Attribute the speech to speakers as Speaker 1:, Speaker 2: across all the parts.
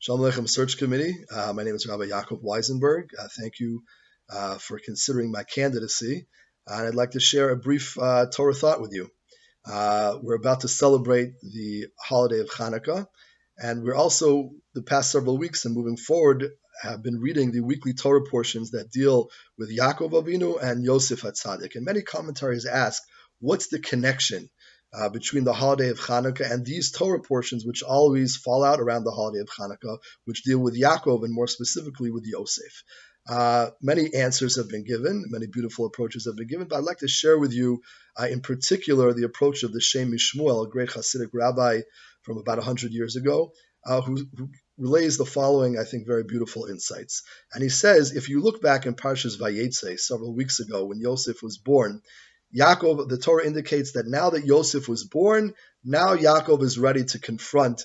Speaker 1: Shalom Aleichem Search Committee. My name is Rabbi Yaakov Weisenberg. Thank you for considering my candidacy. And I'd like to share a brief Torah thought with you. We're about to celebrate the holiday of Chanukkah, and we're also, the past several weeks and moving forward, have been reading the weekly Torah portions that deal with Yaakov Avinu and Yosef HaTzadik. And many commentaries ask, what's the connection between the holiday of Hanukkah and these Torah portions, which always fall out around the holiday of Hanukkah, which deal with Yaakov and more specifically with Yosef? Many answers have been given, many beautiful approaches have been given, but I'd like to share with you, in particular, the approach of the Shem Mishmuel, a great Hasidic rabbi from about 100 years ago, who relays the following, I think, very beautiful insights. And he says, if you look back in Parshas Vayetze several weeks ago when Yosef was born, Yaakov, the Torah indicates that now that Yosef was born, now Yaakov is ready to confront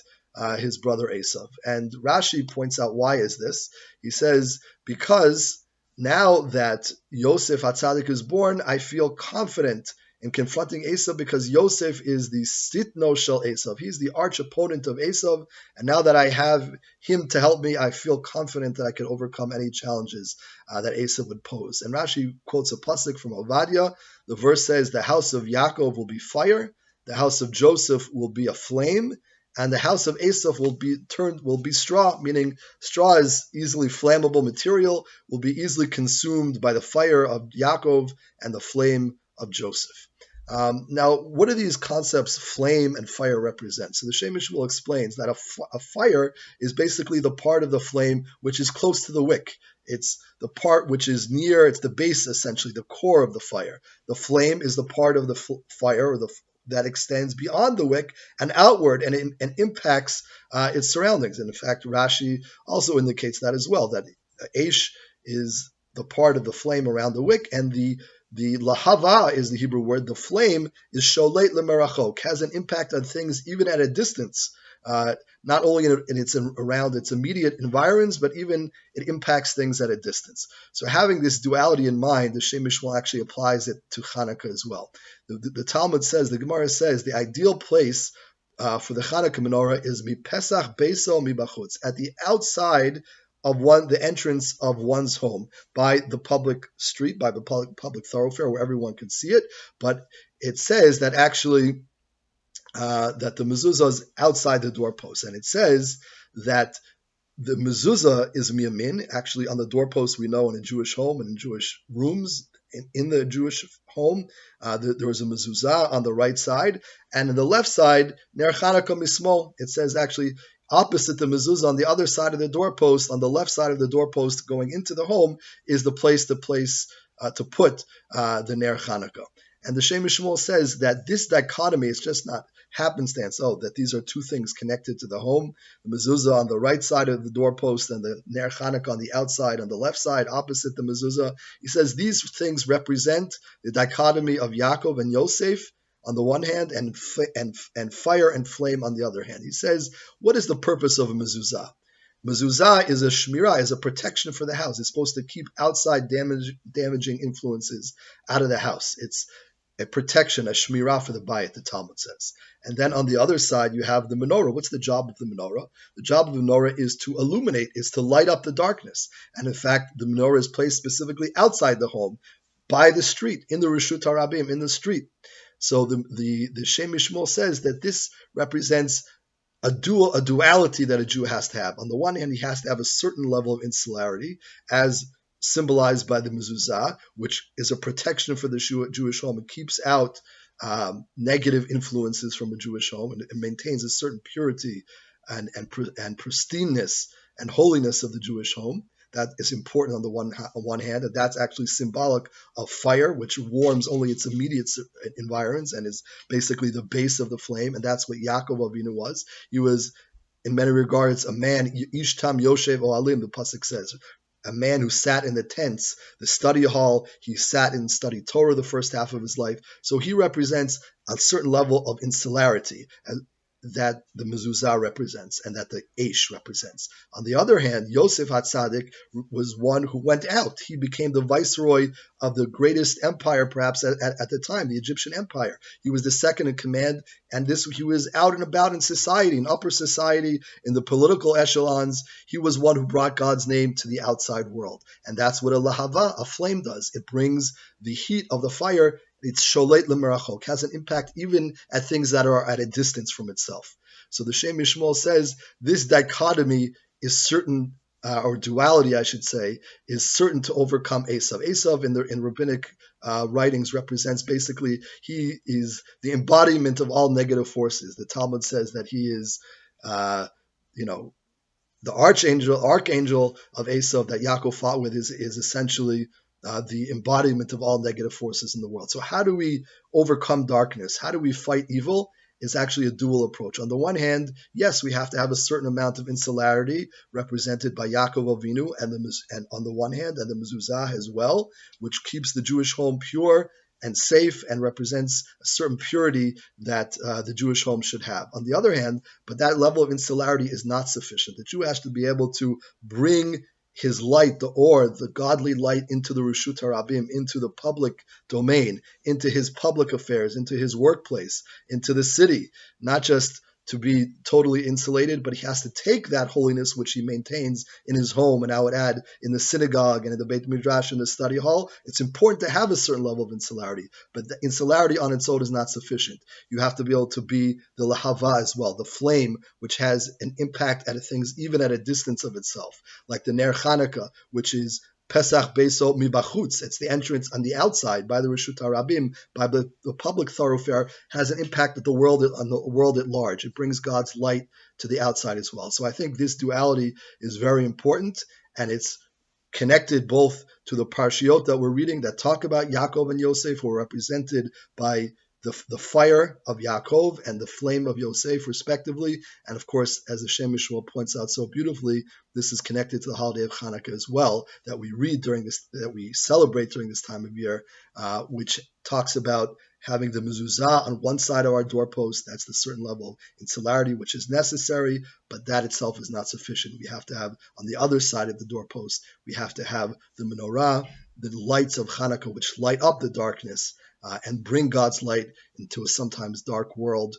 Speaker 1: his brother Esav. And Rashi points out, why is this? He says, because now that Yosef HaTzadik is born, I feel confident in confronting Esav because Yosef is the Sitno Shel Esav. He's the arch opponent of Esav, and now that I have him to help me, I feel confident that I can overcome any challenges that Esav would pose. And Rashi quotes a pasuk from Ovadia. The verse says, the house of Yaakov will be fire, the house of Joseph will be a flame, and the house of Esav will be straw, meaning straw is easily flammable material, will be easily consumed by the fire of Yaakov and the flame of Joseph. Now, what do these concepts, flame and fire, represent? So the Shem Mishmuel explains that a fire is basically the part of the flame which is close to the wick. It's the part which is near, it's the base, essentially, the core of the fire. The flame is the part of the fire or that extends beyond the wick and outward and impacts its surroundings. And in fact, Rashi also indicates that as well, that Aish is the part of the flame around the wick, and the lahava is the Hebrew word. The flame is sholet lemerachok, has an impact on things even at a distance, not only around its immediate environs, but even it impacts things at a distance. So having this duality in mind, the Shem Mishmuel actually applies it to Hanukkah as well. The Talmud says, the Gemara says, the ideal place for the Hanukkah menorah is mi Pesach Beiso mi bachutz, at the outside of the entrance of one's home, by the public street, by the public thoroughfare where everyone can see it. But it says that actually that the mezuzah is outside the doorpost, and it says that the mezuzah is miyamin. Actually, on the doorpost, we know in a Jewish home and in Jewish rooms, in the Jewish home, there was a mezuzah on the right side, and on the left side, ner Chanukah mismol. It says actually opposite the mezuzah, on the other side of the doorpost, on the left side of the doorpost going into the home, is the place to put the ner Chanukah. And the Shem Mishmuel says that this dichotomy is just not happenstance, that these are two things connected to the home, the mezuzah on the right side of the doorpost and the ner Chanukah on the outside, on the left side, opposite the mezuzah. He says these things represent the dichotomy of Yaakov and Yosef on the one hand, and fire and flame on the other hand. He says, what is the purpose of a mezuzah? Mezuzah is a shmirah, is a protection for the house. It's supposed to keep outside damaging influences out of the house. It's a protection, a shmirah for the bayit, the Talmud says. And then on the other side, you have the menorah. What's the job of the menorah? The job of the menorah is to illuminate, is to light up the darkness. And in fact, the menorah is placed specifically outside the home, by the street, in the Reshut HaRabim, in the street. So the Shem Mishmuel says that this represents a duality that a Jew has to have. On the one hand, he has to have a certain level of insularity, as symbolized by the mezuzah, which is a protection for the Jewish home. It keeps out negative influences from a Jewish home, and it maintains a certain purity and pristineness and holiness of the Jewish home. That is important on the one hand, and that's actually symbolic of fire, which warms only its immediate environs and is basically the base of the flame, and that's what Yaakov Avinu was. He was, in many regards, a man, Ishtam Yoshev Ohalim, the pasuk says, a man who sat in the tents, the study hall. He sat and studied Torah the first half of his life. So he represents a certain level of insularity. that the mezuzah represents and that the Eish represents. On the other hand, Yosef HaTzadik was one who went out. He became the viceroy of the greatest empire, perhaps at the time, the Egyptian Empire. He was the second in command, and he was out and about in society, in upper society, in the political echelons. He was one who brought God's name to the outside world. And that's what a lahava, a flame, does. It brings the heat of the fire. It's sholet lemerachok, has an impact even at things that are at a distance from itself. So the Shem Mishmol says this dichotomy is certain, or duality, I should say, is certain to overcome Esav. Esav in rabbinic writings represents basically, he is the embodiment of all negative forces. The Talmud says that he is, the archangel of Esav that Yaakov fought with is essentially the embodiment of all negative forces in the world. So how do we overcome darkness? How do we fight evil? Is actually a dual approach. On the one hand, yes, we have to have a certain amount of insularity represented by Yaakov Avinu, and on the one hand, and the mezuzah as well, which keeps the Jewish home pure and safe and represents a certain purity that the Jewish home should have. On the other hand, but that level of insularity is not sufficient. The Jew has to be able to bring his light, the godly light, into the Reshut HaRabim, into the public domain, into his public affairs, into his workplace, into the city, not just to be totally insulated, but he has to take that holiness which he maintains in his home, and I would add in the synagogue and in the Beit Midrash and the study hall. It's important to have a certain level of insularity, but the insularity on its own is not sufficient. You have to be able to be the lahava as well, the flame which has an impact at things even at a distance of itself, like the Ner Chanukkah, which is Pesach Beso Mibachutz. It's the entrance on the outside by the Reshut HaRabim, by the public thoroughfare, has an impact on the world at large. It brings God's light to the outside as well. So I think this duality is very important, and it's connected both to the parshiot that we're reading that talk about Yaakov and Yosef, who are represented by the fire of Yaakov and the flame of Yosef, respectively. And of course, as the Shem Mishmor points out so beautifully, this is connected to the holiday of Chanukkah as well, that we celebrate during this time of year, which talks about having the mezuzah on one side of our doorpost. That's the certain level of insularity which is necessary, but that itself is not sufficient. We have to have on the other side of the doorpost, we have to have the menorah, the lights of Hanukkah, which light up the darkness and bring God's light into a sometimes dark world,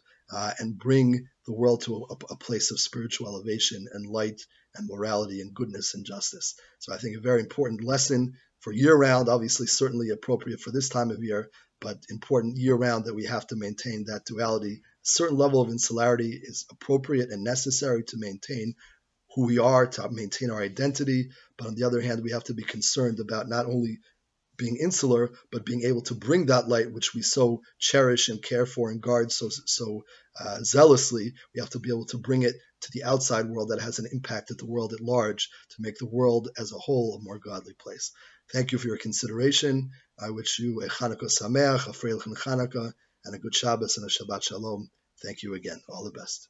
Speaker 1: and bring the world to a place of spiritual elevation and light and morality and goodness and justice. So I think a very important lesson for year-round, obviously certainly appropriate for this time of year, but important year-round that we have to maintain that duality. A certain level of insularity is appropriate and necessary to maintain who we are, to maintain our identity, but on the other hand, we have to be concerned about not only being insular, but being able to bring that light which we so cherish and care for and guard so zealously. We have to be able to bring it to the outside world that has an impact at the world at large, to make the world as a whole a more godly place. Thank you for your consideration. I wish you a Chanukah Sameach, a Freilichen Chanukah, and a good Shabbos and a Shabbat Shalom. Thank you again. All the best.